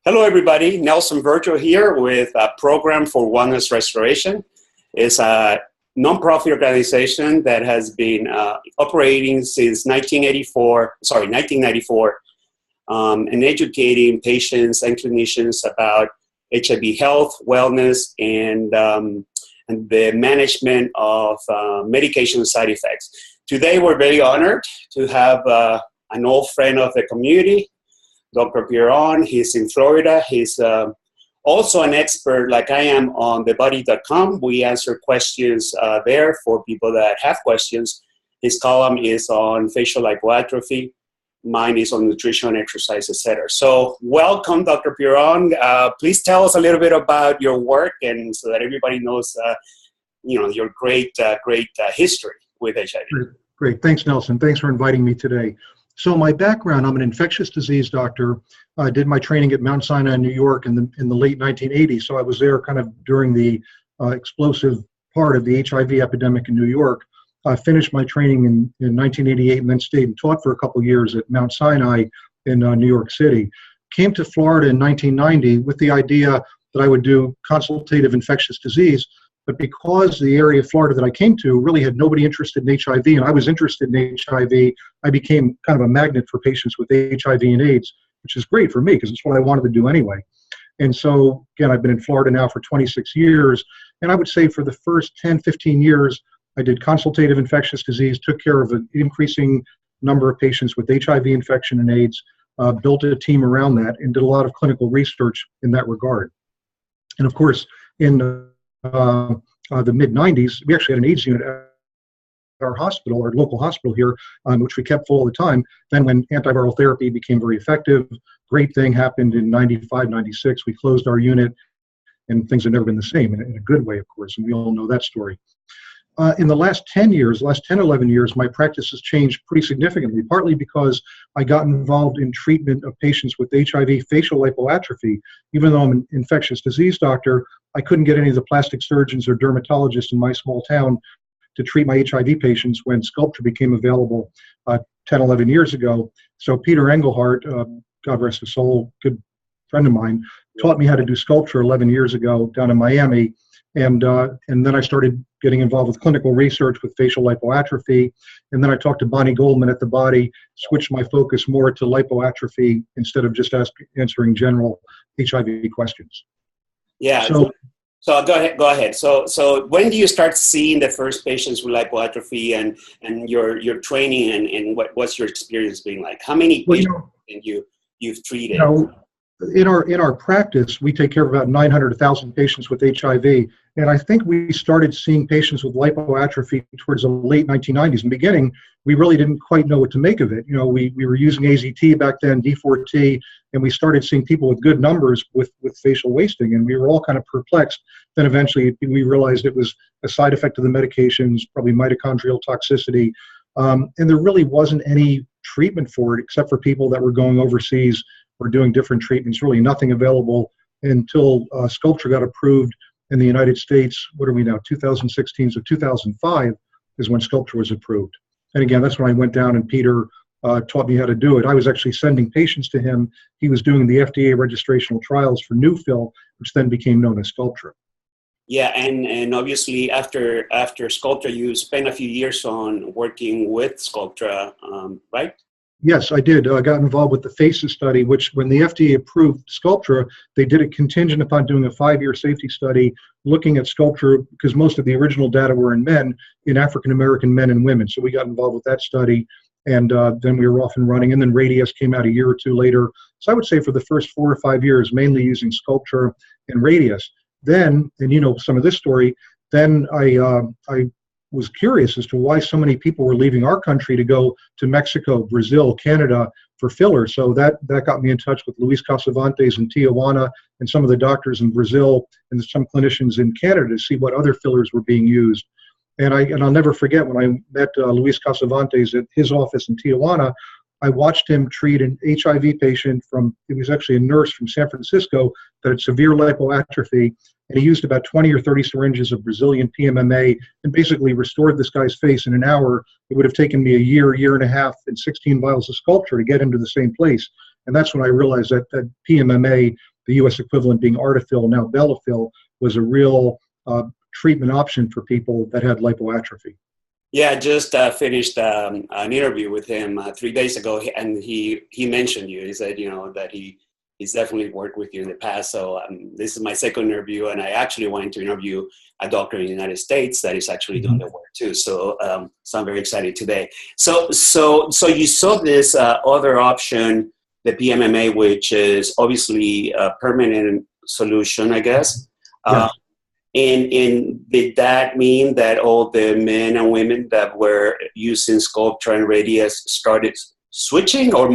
Hello, everybody. Nelson Virgil here with a program for wellness restoration. It's a nonprofit organization that has been operating since 1994, and educating patients and clinicians about HIV health, wellness, and the management of medication side effects. Today, we're very honored to have an old friend of the community, Dr. Pierone. He's in Florida. He's also an expert, like I am, on thebody.com. We answer questions there for people that have questions. His column is on facial lipoatrophy. Mine is on nutrition, exercise, etc. So welcome, Dr. Pierone. Please tell us a little bit about your work, and so that everybody knows, your great history with HIV. Great. Thanks, Nelson. Thanks for inviting me today. So my background, I'm an infectious disease doctor. I did my training at Mount Sinai in New York in the late 1980s. So I was there kind of during the explosive part of the HIV epidemic in New York. I finished my training in 1988 and then stayed and taught for a couple years at Mount Sinai in New York City. Came to Florida in 1990 with the idea that I would do consultative infectious disease. But because the area of Florida that I came to really had nobody interested in HIV, and I was interested in HIV, I became kind of a magnet for patients with HIV and AIDS, which is great for me because it's what I wanted to do anyway. And so, again, I've been in Florida now for 26 years, and I would say for the first 10, 15 years, I did consultative infectious disease, took care of an increasing number of patients with HIV infection and AIDS, built a team around that, and did a lot of clinical research in that regard. And of course, in the mid-90s, we actually had an AIDS unit at our hospital, our local hospital here, which we kept full all the time. Then when antiviral therapy became very effective, great thing happened in 95, 96. We closed our unit, and things have never been the same, in a good way, of course, and we all know that story. In the last 10, 11 years, my practice has changed pretty significantly, partly because I got involved in treatment of patients with HIV facial lipoatrophy. Even though I'm an infectious disease doctor, I couldn't get any of the plastic surgeons or dermatologists in my small town to treat my HIV patients when Sculptra became available 10, 11 years ago. So Peter Engelhardt, God rest his soul, good friend of mine, taught me how to do Sculptra 11 years ago down in Miami. And then I started getting involved with clinical research with facial lipoatrophy. And then I talked to Bonnie Goldman at The Body, switched my focus more to lipoatrophy instead of just answering general HIV questions. Yeah. So go ahead. So when do you start seeing the first patients with lipoatrophy and your training and what's your experience being like? How many patients you've treated? In our practice, we take care of about 900 to 1,000 patients with HIV, and I think we started seeing patients with lipoatrophy towards the late 1990s. In the beginning, we really didn't quite know what to make of it. We were using AZT back then, D4T, and we started seeing people with good numbers with facial wasting, and we were all kind of perplexed. Then eventually we realized it was a side effect of the medications, probably mitochondrial toxicity, and there really wasn't any treatment for it except for people that were going overseas or doing different treatments, really nothing available until Sculptra got approved in the United States. What are we now, 2016, so 2005 is when Sculptra was approved. And again, that's when I went down and Peter taught me how to do it. I was actually sending patients to him. He was doing the FDA registrational trials for Nufill, which then became known as Sculptra. Yeah, and obviously after Sculptra, you spent a few years on working with Sculptra, right? Yes, I did. I got involved with the FACES study, which when the FDA approved Sculptra, they did it contingent upon doing a 5-year safety study looking at Sculptra because most of the original data were in men, in African-American men and women. So we got involved with that study, and then we were off and running. And then Radiesse came out a year or two later. So I would say for the first 4 or 5 years, mainly using Sculptra and Radiesse. Then, and some of this story, then I was curious as to why so many people were leaving our country to go to Mexico, Brazil, Canada for fillers. So that got me in touch with Luis Casavantes in Tijuana and some of the doctors in Brazil and some clinicians in Canada to see what other fillers were being used. And I'll never forget when I met Luis Casavantes at his office in Tijuana. I watched him treat an HIV patient he was actually a nurse from San Francisco that had severe lipoatrophy, and he used about 20 or 30 syringes of Brazilian PMMA and basically restored this guy's face in an hour. It would have taken me a year and a half, and 16 vials of Sculptra to get him to the same place. And that's when I realized that PMMA the U.S. equivalent being Artefill, now Bellafill, was a real treatment option for people that had lipoatrophy. Yeah, I just finished an interview with him 3 days ago, and he mentioned you. He said, that he's definitely worked with you in the past. So this is my second interview, and I actually wanted to interview a doctor in the United States that is actually doing the work too. So, so I'm very excited today. So you saw this other option, the PMMA, which is obviously a permanent solution, I guess. Yeah. And did that mean that all the men and women that were using Sculptra and Radiesse started switching, or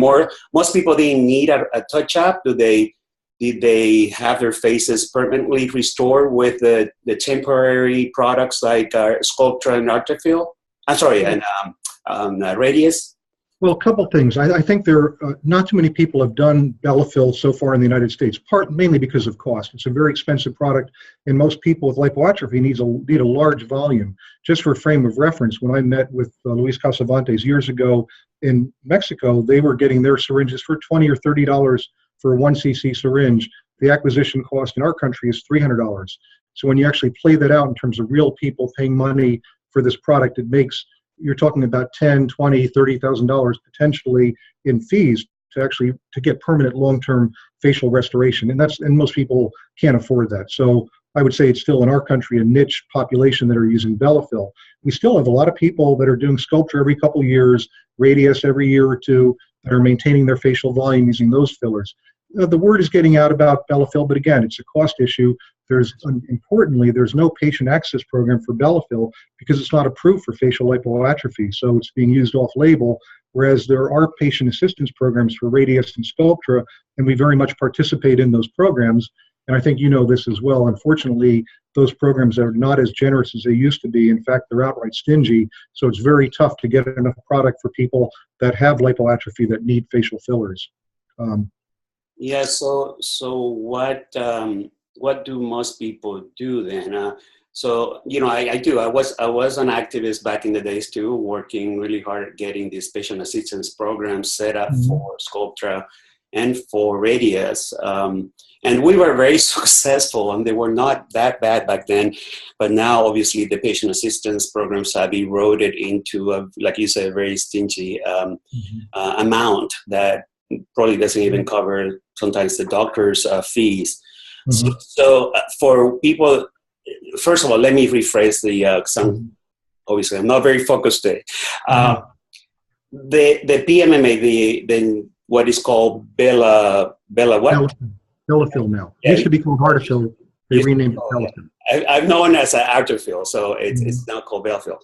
most people didn't need a touch-up? Did they have their faces permanently restored with the temporary products like Sculptra and Artefill? I'm sorry, and Radiesse? Well, a couple things. I think there not too many people have done Bellafill so far in the United States, mainly because of cost. It's a very expensive product, and most people with lipoatrophy need a large volume. Just for frame of reference, when I met with Luis Casavantes years ago in Mexico, they were getting their syringes for $20 or $30 for a 1 cc syringe. The acquisition cost in our country is $300. So when you actually play that out in terms of real people paying money for this product, you're talking about $10,000, $20,000, $30,000 potentially in fees to get permanent long-term facial restoration, and most people can't afford that. So I would say it's still in our country a niche population that are using Bellafill. We still have a lot of people that are doing Sculptra every couple of years, Radiesse every year or two, that are maintaining their facial volume using those fillers. The word is getting out about Bellafill, but again, it's a cost issue. Importantly, there's no patient access program for Bellafill because it's not approved for facial lipoatrophy, so it's being used off-label, whereas there are patient assistance programs for Radiesse and Sculptra, and we very much participate in those programs, and I think you know this as well. Unfortunately, those programs are not as generous as they used to be. In fact, they're outright stingy, so it's very tough to get enough product for people that have lipoatrophy that need facial fillers. Yeah. So what do most people do then? So I do. I was an activist back in the days too, working really hard at getting these patient assistance programs set up for Sculptra and for Radiesse. And we were very successful, and they were not that bad back then. But now, obviously, the patient assistance programs have eroded into, like you said, a very stingy amount that probably doesn't even cover sometimes the doctor's fees. So for people, first of all, let me rephrase obviously I'm not very focused today. The PMMA, the what is called Bellafill now. It used to be called Artefill. They renamed it Bellafill. I've known as Artefill, so it's now called Bellafill.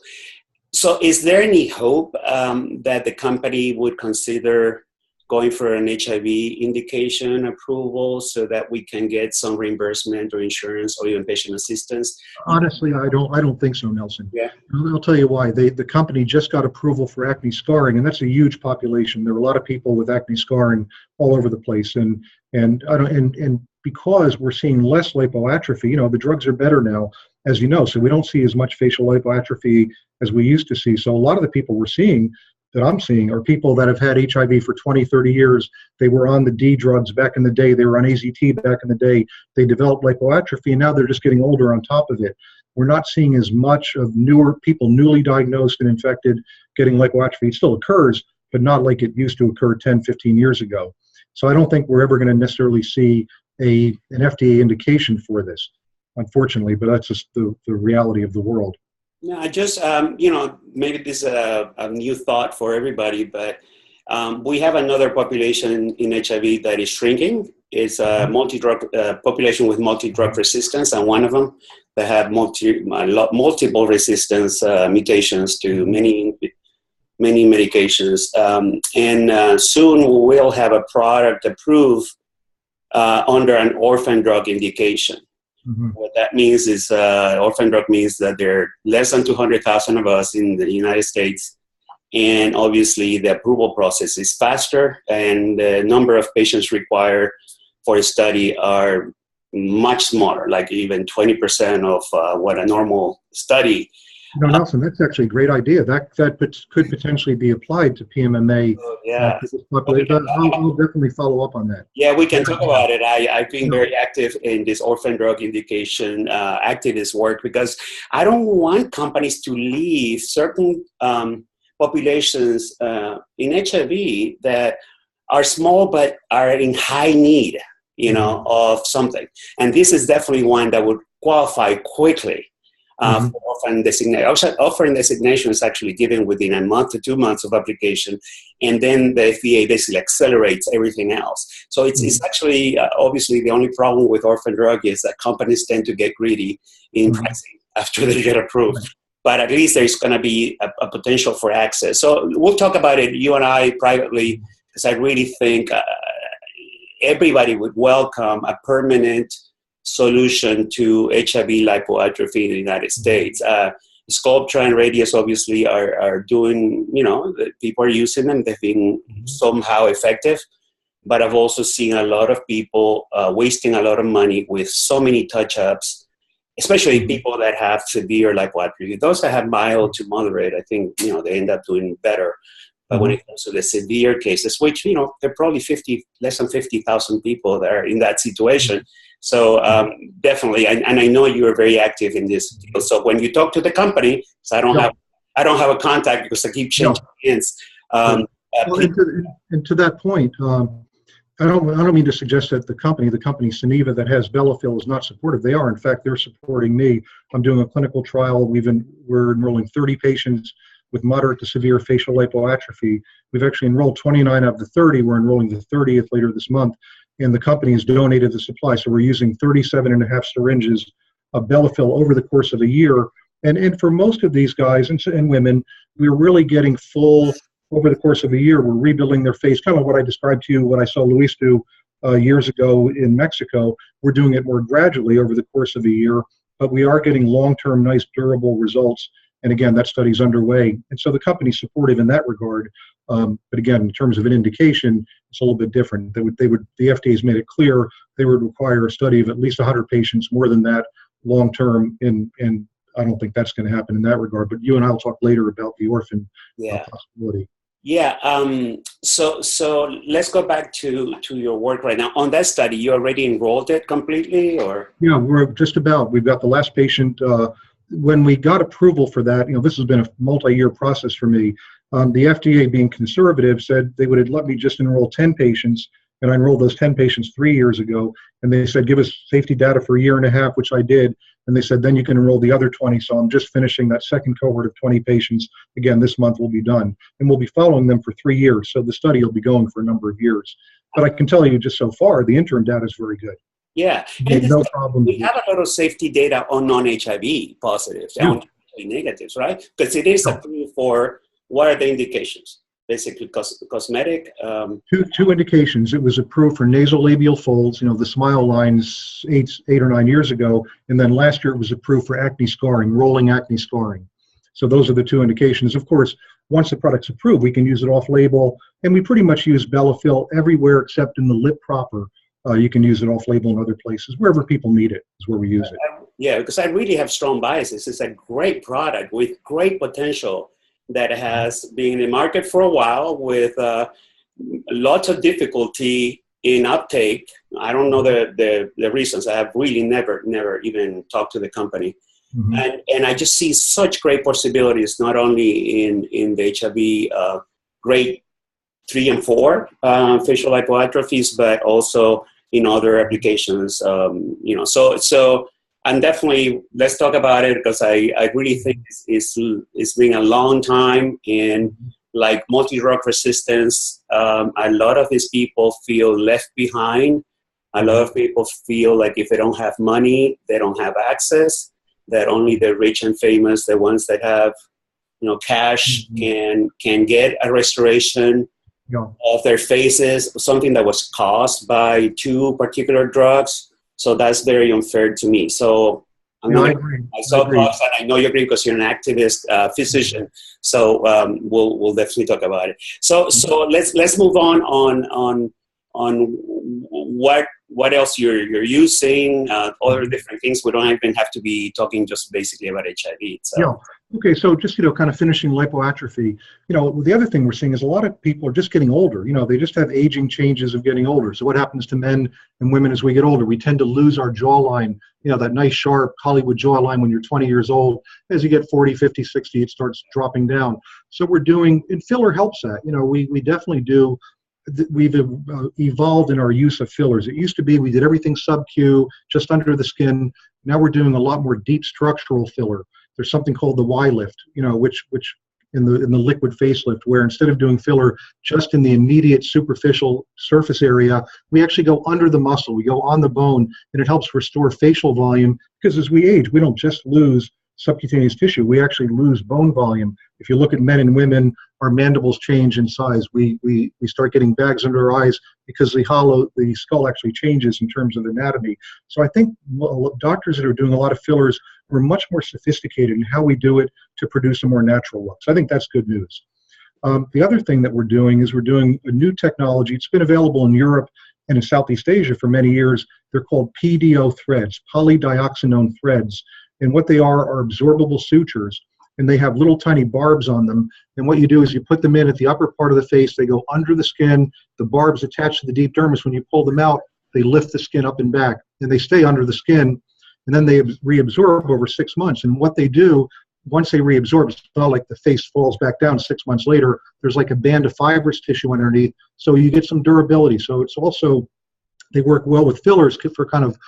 So is there any hope that the company would consider going for an HIV indication approval so that we can get some reimbursement or insurance or even patient assistance? Honestly, I don't think so, Nelson. Yeah. I'll tell you why. The company just got approval for acne scarring, and that's a huge population. There are a lot of people with acne scarring all over the place, and because we're seeing less lipoatrophy, the drugs are better now, as you know, so we don't see as much facial lipoatrophy as we used to see. So a lot of the people that I'm seeing are people that have had HIV for 20, 30 years. They were on the D drugs back in the day. They were on AZT back in the day. They developed lipoatrophy, and now they're just getting older on top of it. We're not seeing as much of newer people, newly diagnosed and infected, getting lipoatrophy. It still occurs, but not like it used to occur 10, 15 years ago. So I don't think we're ever going to necessarily see an FDA indication for this, unfortunately, but that's just the reality of the world. No, I just, maybe this is a new thought for everybody, but we have another population in HIV that is shrinking. It's a multi-drug population with multi-drug resistance, and one of them that have multiple resistance mutations to many medications. And soon we'll have a product approved under an orphan drug indication. What that means is orphan drug means that there are less than 200,000 of us in the United States, and obviously the approval process is faster, and the number of patients required for a study are much smaller, like even 20% of what a normal study Nelson, that's actually a great idea. That could potentially be applied to PMMA. Yeah. For this population. I'll definitely follow up on that. Yeah, we can talk about it. I've been very active in this orphan drug indication activist work because I don't want companies to leave certain populations in HIV that are small but are in high need, of something. And this is definitely one that would qualify quickly. For orphan designation. Orphan designation is actually given within a month to 2 months of application, and then the FDA basically accelerates everything else. So it's actually, obviously, the only problem with orphan drug is that companies tend to get greedy in pricing after they get approved. But at least there's going to be a potential for access. So we'll talk about it, you and I, privately, because I really think everybody would welcome a permanent solution to HIV lipo-hypertrophy in the United States. Sculptra and Radiesse obviously are doing, people are using them. They've been somehow effective. But I've also seen a lot of people wasting a lot of money with so many touch-ups, especially people that have severe lipo-hypertrophy. Those that have mild to moderate, I think, they end up doing better. But when it comes to the severe cases, which, there are probably less than 50,000 people that are in that situation. So definitely, and I know you are very active in this field. So when you talk to the company, so I don't have a contact because I keep changing hands. And to that point, I don't mean to suggest that the company Suniva that has Bellafill is not supportive. They are. In fact, they're supporting me. I'm doing a clinical trial. We're enrolling 30 patients with moderate to severe facial lipoatrophy. We've actually enrolled 29 out of the 30. We're enrolling the 30th later this month. And the company has donated the supply. So we're using 37.5 syringes of Bellafill over the course of a year. And for most of these guys and women, we're really getting full over the course of a year. We're rebuilding their face, kind of what I described to you, what I saw Luis do years ago in Mexico. We're doing it more gradually over the course of a year, but we are getting long-term, nice, durable results. And again, that study's underway. And so the company's supportive in that regard. But again, in terms of an indication, it's a little bit different. The FDA's made it clear they would require a study of at least 100 patients, more than that, long-term. And I don't think that's going to happen in that regard. But you and I will talk later about the orphan possibility. Yeah. So let's go back to your work right now. On that study, you already enrolled it completely, or? Yeah, we're just about. We've got the last patient. When we got approval for that, this has been a multi-year process for me. The FDA, being conservative, said they would let me just enroll 10 patients, and I enrolled those 10 patients 3 years ago. And they said, give us safety data for a year and a half, which I did. And they said, then you can enroll the other 20. So I'm just finishing that second cohort of 20 patients. Again, this month will be done. And we'll be following them for 3 years. So the study will be going for a number of years. But I can tell you just so far, the interim data is very good. Yeah, and no problem. We have a lot of safety data on non-HIV positives and HIV negatives, right? Because it is approved for, what are the indications? Basically, cosmetic. Two indications. It was approved for nasolabial folds, the smile lines 8 or 9 years ago, and then last year it was approved for acne scarring, rolling acne scarring. So those are the two indications. Of course, once the product's approved, we can use it off-label, and we pretty much use Bellafill everywhere except in the lip proper. You can use it off-label in other places. Wherever people need it is where we use it. Yeah, because I really have strong biases. It's a great product with great potential that has been in the market for a while with lots of difficulty in uptake. I don't know the reasons. I have really never even talked to the company. And I just see such great possibilities, not only in the HIV grade 3 and 4 facial lipoatrophies, but also in other applications. So and definitely let's talk about it, because I really think it's been a long time, and like multi-drug resistance, a lot of these people feel left behind. A lot of people feel like if they don't have money, they don't have access, that only the rich and famous, the ones that have cash, can get a restoration of their faces, something that was caused by 2 particular drugs. So that's very unfair to me. So I saw Botox, and I know you agree because you're an activist physician. So we'll definitely talk about it. So let's move on what what else you're using, other different things. We don't even have to be talking just basically about HIV. So. Yeah. Okay, so just, kind of finishing lipoatrophy, the other thing we're seeing is a lot of people are just getting older. They just have aging changes of getting older. So what happens to men and women as we get older? We tend to lose our jawline, that nice, sharp Hollywood jawline when you're 20 years old. As you get 40, 50, 60, it starts dropping down. So and filler helps that. We definitely do. We've evolved in our use of fillers. It used to be we did everything sub-Q, just under the skin. Now we're doing a lot more deep structural filler. There's something called the Y-lift, which in the liquid facelift, where instead of doing filler just in the immediate superficial surface area, we actually go under the muscle. We go on the bone, and it helps restore facial volume, because as we age, we don't just lose subcutaneous tissue, we actually lose bone volume. If you look at men and women, our mandibles change in size. We start getting bags under our eyes because the skull actually changes in terms of anatomy. So I think doctors that are doing a lot of fillers are much more sophisticated in how we do it to produce a more natural look. So I think that's good news. The other thing that we're doing is we're doing a new technology. It's been available in Europe and in Southeast Asia for many years. They're called PDO threads, polydioxanone threads. And what they are absorbable sutures, and they have little tiny barbs on them. And what you do is you put them in at the upper part of the face. They go under the skin. The barbs attach to the deep dermis. When you pull them out, they lift the skin up and back, and they stay under the skin. And then they reabsorb over 6 months. And what they do, once they reabsorb, it's not like the face falls back down 6 months later. There's like a band of fibrous tissue underneath, so you get some durability. So it's also, they work well with fillers for kind of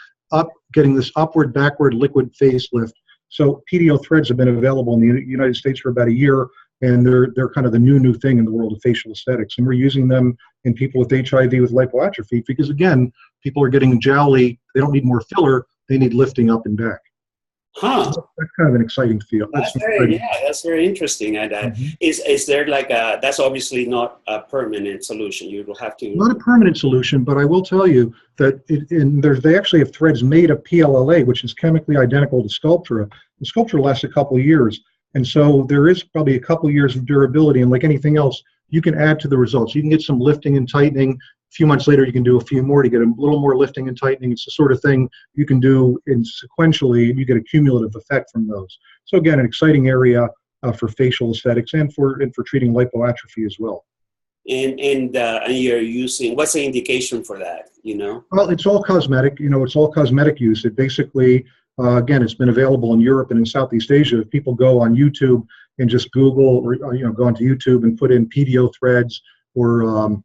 getting this upward, backward liquid facelift. So PDO threads have been available in the United States for about a year, and they're kind of the new thing in the world of facial aesthetics. And we're using them in people with HIV with lipoatrophy because, again, people are getting jowly. They don't need more filler. They need lifting up and back. Huh. So that's kind of an exciting field. That's very interesting. And is there like that's obviously not a permanent solution. You will have to. Not a permanent solution, but I will tell you that they actually have threads made of PLLA, which is chemically identical to Sculptra. And Sculptra lasts a couple of years. And so there is probably a couple of years of durability. And like anything else, you can add to the results. You can get some lifting and tightening. A few months later, you can do a few more to get a little more lifting and tightening. It's the sort of thing you can do sequentially, and you get a cumulative effect from those. So again, an exciting area for facial aesthetics and for treating lipoatrophy as well. And you're using, what's the indication for that? Well, it's all cosmetic. It's all cosmetic use. It basically, again, it's been available in Europe and in Southeast Asia. If people go on YouTube and just Google, or go onto YouTube and put in PDO threads or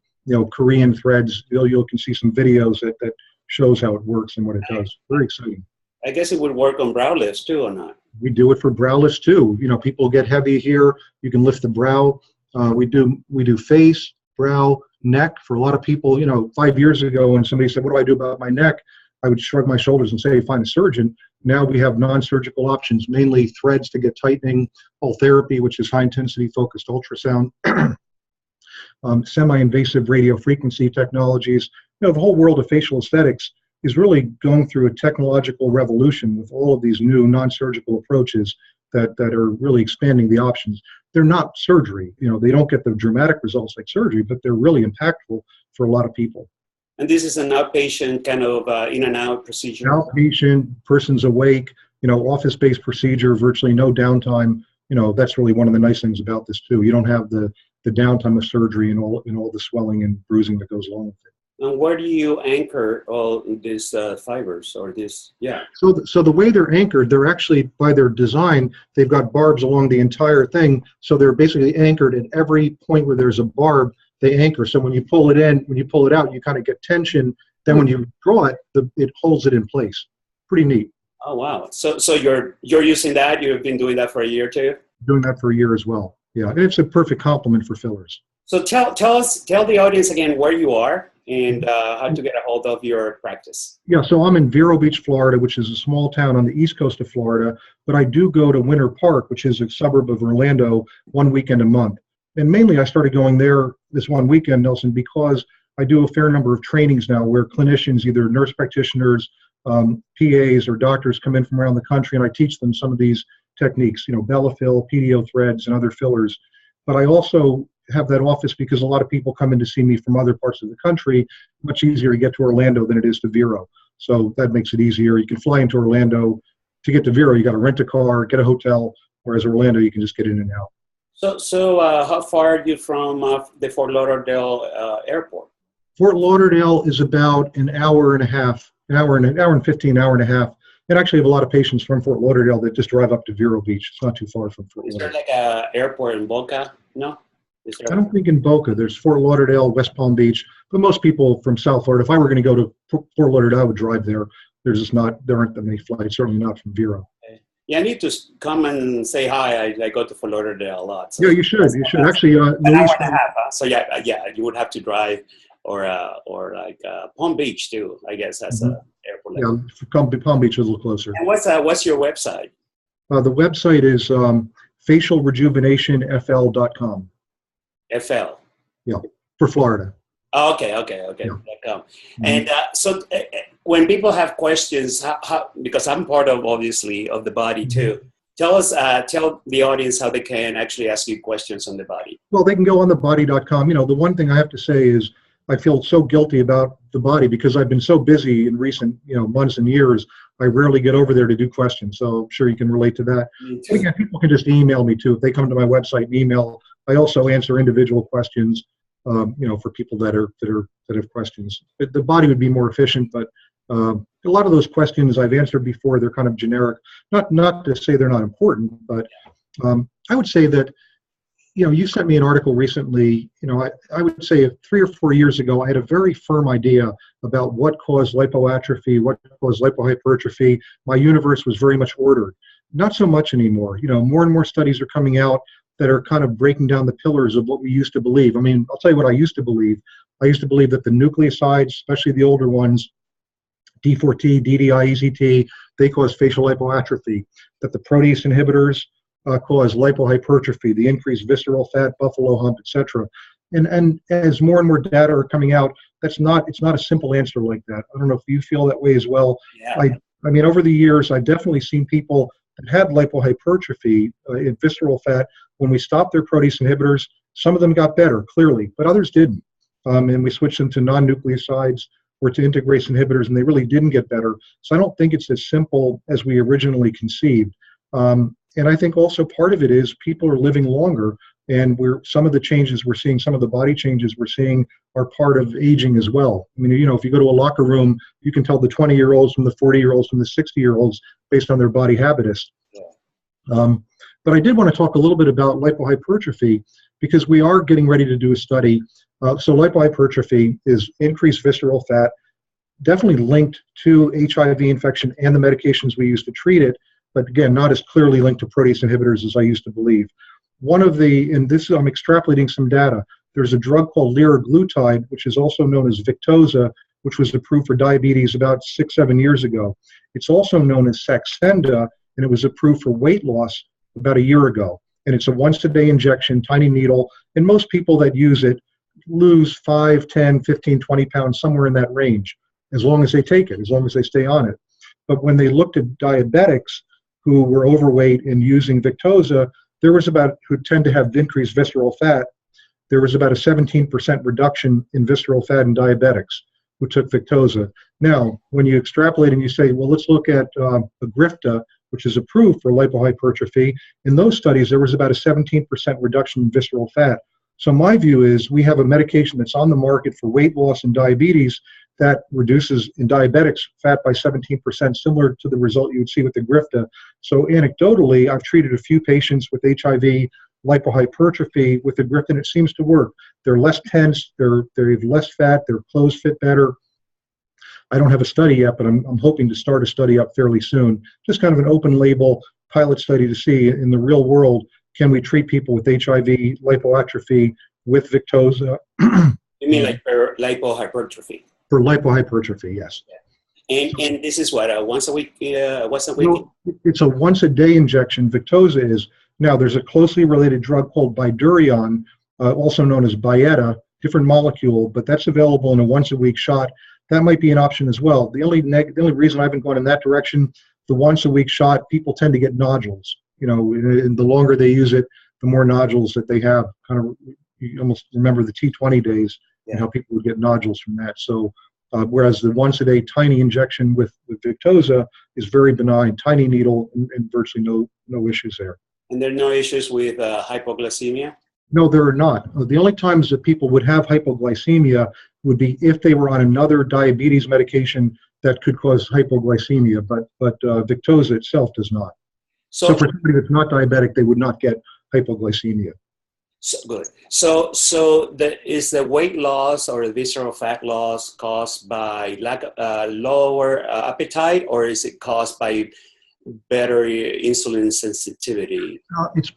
Korean threads, you can see some videos that shows how it works and what it does. Very exciting. I guess it would work on brow lifts too, or not? We do it for brow lifts too. People get heavy here. You can lift the brow. We do face, brow, neck. For a lot of people, 5 years ago when somebody said, what do I do about my neck? I would shrug my shoulders and say, find a surgeon. Now we have non-surgical options, mainly threads to get tightening, pulse therapy, which is high-intensity focused ultrasound, semi-invasive radiofrequency technologies. The whole world of facial aesthetics is really going through a technological revolution with all of these new non-surgical approaches that are really expanding the options. They're not surgery. They don't get the dramatic results like surgery, but they're really impactful for a lot of people. And this is an outpatient kind of in and out procedure? Outpatient, person's awake, office-based procedure, virtually no downtime. That's really one of the nice things about this too. You don't have the downtime of surgery and all the swelling and bruising that goes along with it. And where do you anchor all these fibers or this? Yeah. So the way they're anchored, they're actually, by their design, they've got barbs along the entire thing. So they're basically anchored at every point where there's a barb, they anchor. So when you pull it in, when you pull it out, you kind of get tension. Then when you draw it, it holds it in place. Pretty neat. Oh, wow. So you're using that? You've been doing that for a year too? Doing that for a year as well. Yeah, and it's a perfect complement for fillers. So tell the audience again where you are and how to get a hold of your practice. Yeah, so I'm in Vero Beach, Florida, which is a small town on the east coast of Florida, but I do go to Winter Park, which is a suburb of Orlando, one weekend a month. And mainly I started going there this one weekend, Nelson, because I do a fair number of trainings now where clinicians, either nurse practitioners, PAs, or doctors come in from around the country, and I teach them some of these techniques, Bellafill, PDO threads, and other fillers. But I also have that office because a lot of people come in to see me from other parts of the country. Much easier to get to Orlando than it is to Vero. So that makes it easier. You can fly into Orlando. To get to Vero, you got to rent a car, get a hotel, whereas Orlando, you can just get in and out. So how far are you from the Fort Lauderdale airport? Fort Lauderdale is about an hour and a half, an hour and 15, hour and a half. And actually have a lot of patients from Fort Lauderdale that just drive up to Vero Beach. It's not too far from Fort Lauderdale. Is there like an airport in Boca? No? I don't think in Boca. There's Fort Lauderdale, West Palm Beach, but most people from South Florida, if I were going to go to Fort Lauderdale, I would drive there. There aren't that many flights, certainly not from Vero. Okay. Yeah, I need to come and say hi. I go to Fort Lauderdale a lot. So yeah, you should. You should. Actually, an hour and a half, huh? So yeah, you would have to drive, or like Palm Beach too, I guess that's a airport. Yeah, Palm Beach is a little closer. And what's your website? The website is facialrejuvenationfl.com. FL. Yeah, for Florida. Oh, okay. Yeah. And so when people have questions, how because I'm part of, obviously, of the body too. Tell the audience how they can actually ask you questions on the body. Well, they can go on thebody.com. The one thing I have to say is I feel so guilty about the body because I've been so busy in recent months and years. I rarely get over there to do questions. So I'm sure you can relate to that. Again, people can just email me too. If they come to my website and email, I also answer individual questions, for people that have questions. The body would be more efficient, but a lot of those questions I've answered before. They're kind of generic. Not to say they're not important, but I would say that you sent me an article recently. I would say 3 or 4 years ago, I had a very firm idea about what caused lipoatrophy, what caused lipo-hypertrophy. My universe was very much ordered. Not so much anymore. More and more studies are coming out that are kind of breaking down the pillars of what we used to believe. I mean, I'll tell you what I used to believe. I used to believe that the nucleosides, especially the older ones, D4T, DDI, EZT, they cause facial lipoatrophy, that the protease inhibitors cause lipo-hypertrophy, the increased visceral fat, buffalo hump, etc. And as more and more data are coming out, it's not a simple answer like that. I don't know if you feel that way as well. Yeah. I mean, over the years, I've definitely seen people that had lipo-hypertrophy in visceral fat. When we stopped their protease inhibitors, some of them got better, clearly, but others didn't. And we switched them to non-nucleosides or to integrase inhibitors, and they really didn't get better. So I don't think it's as simple as we originally conceived. And I think also part of it is people are living longer, and some of the changes we're seeing, some of the body changes we're seeing are part of aging as well. I mean, if you go to a locker room, you can tell the 20-year-olds from the 40-year-olds from the 60-year-olds based on their body habitus. Yeah. But I did want to talk a little bit about lipo-hypertrophy because we are getting ready to do a study. So lipo-hypertrophy is increased visceral fat, definitely linked to HIV infection and the medications we use to treat it, but again, not as clearly linked to protease inhibitors as I used to believe. I'm extrapolating some data. There's a drug called liraglutide, which is also known as Victoza, which was approved for diabetes about 6-7 years ago. It's also known as Saxenda, and it was approved for weight loss about a year ago. And it's a once-a-day injection, tiny needle, and most people that use it lose 5, 10, 15, 20 pounds, somewhere in that range, as long as they take it, as long as they stay on it. But when they looked at diabetics who were overweight and using Victoza, who tend to have increased visceral fat, there was about a 17% reduction in visceral fat in diabetics who took Victoza. Now, when you extrapolate and you say, well, let's look at Agrifta, which is approved for lipo-hypertrophy, in those studies, there was about a 17% reduction in visceral fat. So my view is we have a medication that's on the market for weight loss and diabetes that reduces in diabetics fat by 17%, similar to the result you would see with the Agrifta. So anecdotally, I've treated a few patients with HIV lipo-hypertrophy with the Agrifta, and it seems to work. They're less tense, they have less fat, their clothes fit better. I don't have a study yet, but I'm hoping to start a study up fairly soon. Just kind of an open label pilot study to see in the real world, can we treat people with HIV lipoatrophy with Victoza? You mean like for lipo-hypertrophy? For lipo-hypertrophy, yes. Yeah. And this is what, once a week? Once a week? No, it's a once-a-day injection. Victoza is. Now, there's a closely related drug called Bydureon, also known as Byetta, different molecule, but that's available in a once-a-week shot. That might be an option as well. The only reason I've been going in that direction, the once-a-week shot, people tend to get nodules. And the longer they use it, the more nodules that they have. Kind of, you almost remember the T20 days and how people would get nodules from that. So whereas the once-a-day tiny injection with Victoza is very benign, tiny needle, and virtually no issues there. And there are no issues with hypoglycemia? No, there are not. The only times that people would have hypoglycemia would be if they were on another diabetes medication that could cause hypoglycemia, but Victoza itself does not. So for somebody that's not diabetic, they would not get hypoglycemia. So, good. So is the weight loss or the visceral fat loss caused by lower appetite, or is it caused by better insulin sensitivity? It's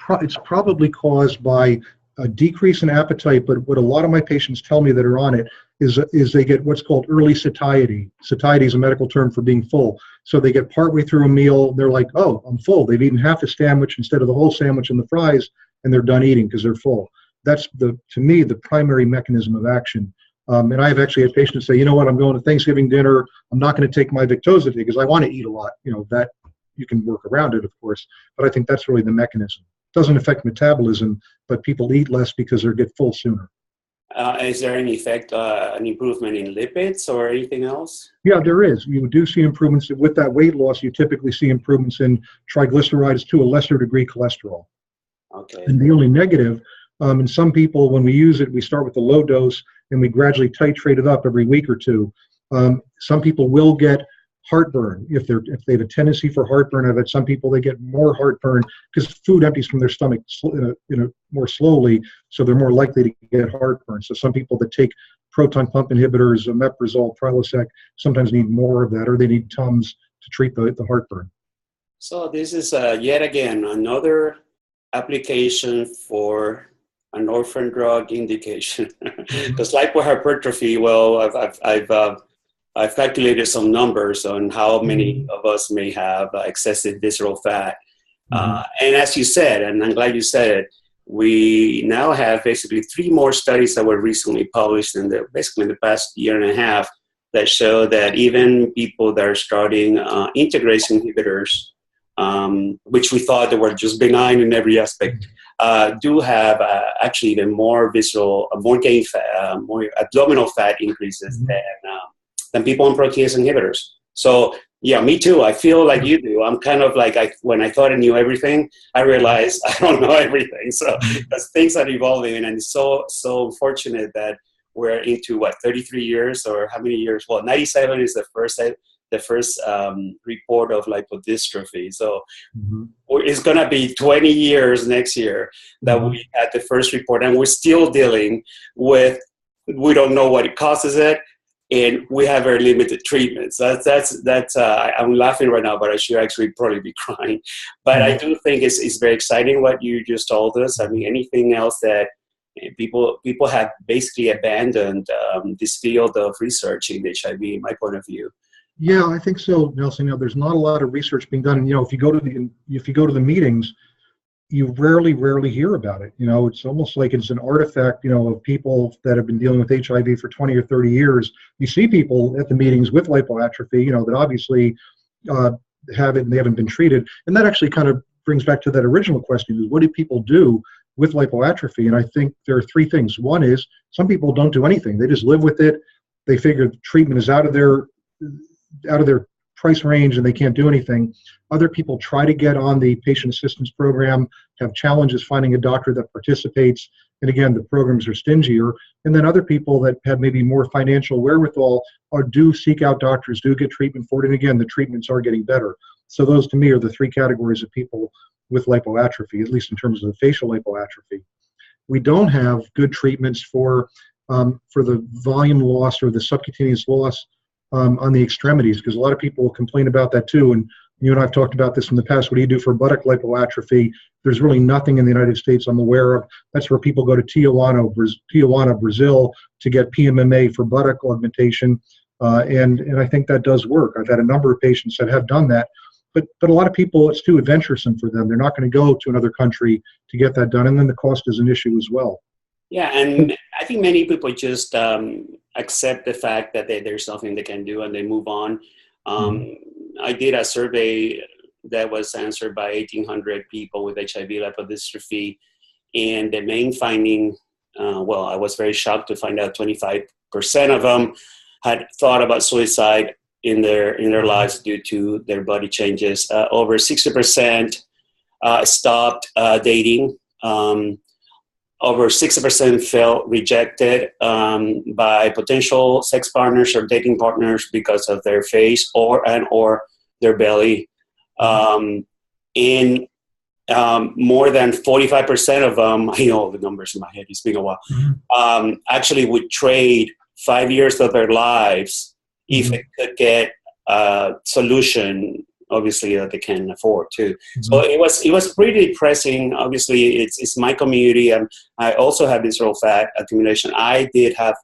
probably caused by a decrease in appetite, but what a lot of my patients tell me that are on it is they get what's called early satiety. Satiety is a medical term for being full. So they get partway through a meal, they're like, oh, I'm full. They've eaten half a sandwich instead of the whole sandwich and the fries, and they're done eating because they're full. That's, to me, the primary mechanism of action. And I've actually had patients say, you know what, I'm going to Thanksgiving dinner. I'm not going to take my Victoza today because I want to eat a lot. That you can work around it, of course, but I think that's really the mechanism. It doesn't affect metabolism, but people eat less because they get full sooner. Is there any effect, an improvement in lipids or anything else? Yeah, there is. You do see improvements. With that weight loss, you typically see improvements in triglycerides, to a lesser degree cholesterol. Okay. And the only negative, in some people, when we use it, we start with a low dose and we gradually titrate it up every week or two. Some people will get heartburn if they have a tendency for heartburn. I've had some people, they get more heartburn because food empties from their stomach more slowly, so they're more likely to get heartburn. So some people that take proton pump inhibitors, omeprazole, Prilosec, sometimes need more of that, or they need Tums to treat the heartburn. So this is yet again another application for an orphan drug indication. Because lipo-hypertrophy, well, I've calculated some numbers on how many of us may have excessive visceral fat. And as you said, and I'm glad you said it, we now have basically 3 more studies that were recently published in the past year and a half that show that even people that are starting integrase inhibitors, which we thought they were just benign in every aspect, do have actually even more visceral, more gain fat, more abdominal fat increases than people on protease inhibitors. So yeah, me too. I feel like you do. I'm kind of like, when I thought I knew everything, I realized I don't know everything. So because things are evolving, and it's so unfortunate that we're into 33 years or how many years? Well, 97 is the first report of lipodystrophy. So it's going to be 20 years next year that we had the first report, and we're still dealing with, we don't know what it causes it, and we have very limited treatments. That's I'm laughing right now, but I should actually probably be crying. But I do think it's very exciting what you just told us. I mean, anything else that people have basically abandoned this field of research in HIV, in my point of view. Yeah, I think so, Nelson. There's not a lot of research being done, and if you go to the meetings, you rarely hear about it. It's almost like it's an artifact, of people that have been dealing with HIV for 20 or 30 years. You see people at the meetings with lipoatrophy, that obviously have it and they haven't been treated. And that actually kind of brings back to that original question: is what do people do with lipoatrophy? And I think there are 3 things. One is some people don't do anything; they just live with it. They figure the treatment is out of their price range and they can't do anything. Other people try to get on the patient assistance program, have challenges finding a doctor that participates, and again, the programs are stingier. And then other people that have maybe more financial wherewithal do seek out doctors, do get treatment for it, and again, the treatments are getting better. So those to me are the 3 categories of people with lipoatrophy, at least in terms of the facial lipoatrophy. We don't have good treatments for the volume loss or the subcutaneous loss on the extremities, because a lot of people complain about that too. And you and I have talked about this in the past. What do you do for buttock lipoatrophy? There's really nothing in the United States I'm aware of. That's where people go to Tijuana, Brazil, to get PMMA for buttock augmentation. And I think that does work. I've had a number of patients that have done that. But a lot of people, it's too adventuresome for them. They're not going to go to another country to get that done. And then the cost is an issue as well. Yeah, and I think many people just accept the fact that there's nothing they can do and they move on. I did a survey that was answered by 1,800 people with HIV lipodystrophy, and the main finding well, I was very shocked to find out 25% of them had thought about suicide in their lives due to their body changes. Over 60% stopped dating. Over 60% felt rejected by potential sex partners or dating partners because of their face or their belly. And more than 45% of them, I know all the numbers in my head, it's been a while, actually would trade 5 years of their lives if it could get a solution, obviously, that they can afford too. So it was pretty depressing. Obviously, it's my community, and I also have visceral fat accumulation. I did have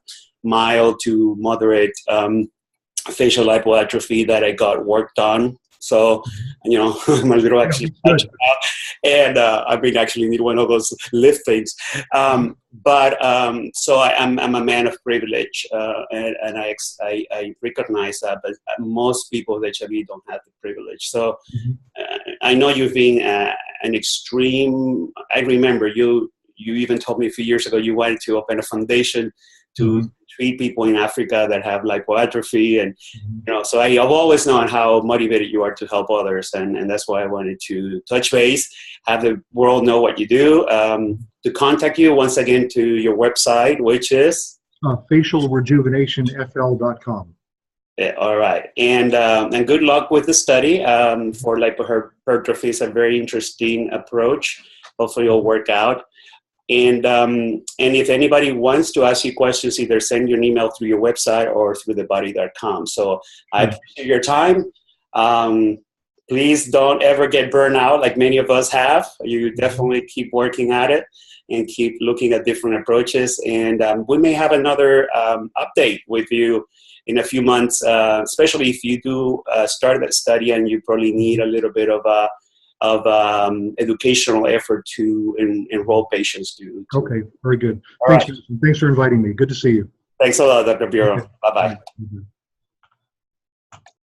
mild to moderate facial lipoatrophy that I got worked on. So, you know, I'm a little actually and I've been actually need one of those lift things. So I'm a man of privilege, and I recognize that, but most people with HIV don't have the privilege. So I know you've been an extreme. I remember you even told me a few years ago you wanted to open a foundation to treat people in Africa that have lipoatrophy, and you know, so I've always known how motivated you are to help others, and that's why I wanted to touch base, have the world know what you do. To contact you once again to your website, which is facialrejuvenationfl.com. Yeah, all right, and good luck with the study for lipo-hypertrophy. It's a very interesting approach. Hopefully, it'll work out. And if anybody wants to ask you questions, either send you an email through your website or through thebody.com. So I appreciate your time. Please don't ever get burned out like many of us have. You definitely keep working at it and keep looking at different approaches. And we may have another update with you in a few months, especially if you do start that study and you probably need a little bit of educational effort to enroll patients. Okay, very good. Thanks for inviting me. Good to see you. Thanks a lot, Dr. Pierone. Okay. Bye-bye.